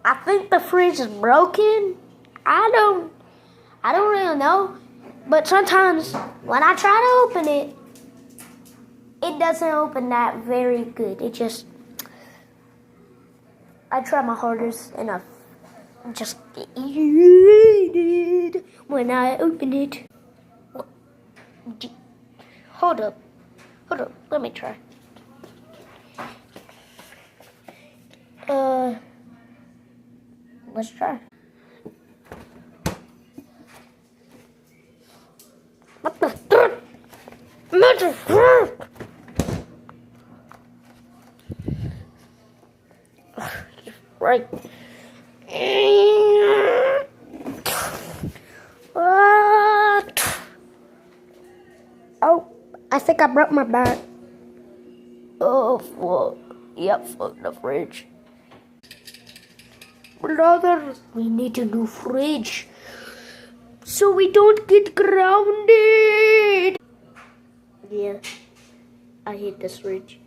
I think the fridge is broken. I don't really know. But sometimes when I try to open it, it doesn't open that very good. I try my hardest and I just get irritated when I open it. Hold up, let me try. Let's try. What the fuck? Right. What? Oh, I think I broke my back. Oh, fuck. Yep, fuck the fridge. Brother, we need a new fridge so we don't get grounded. Yeah, I hate this fridge.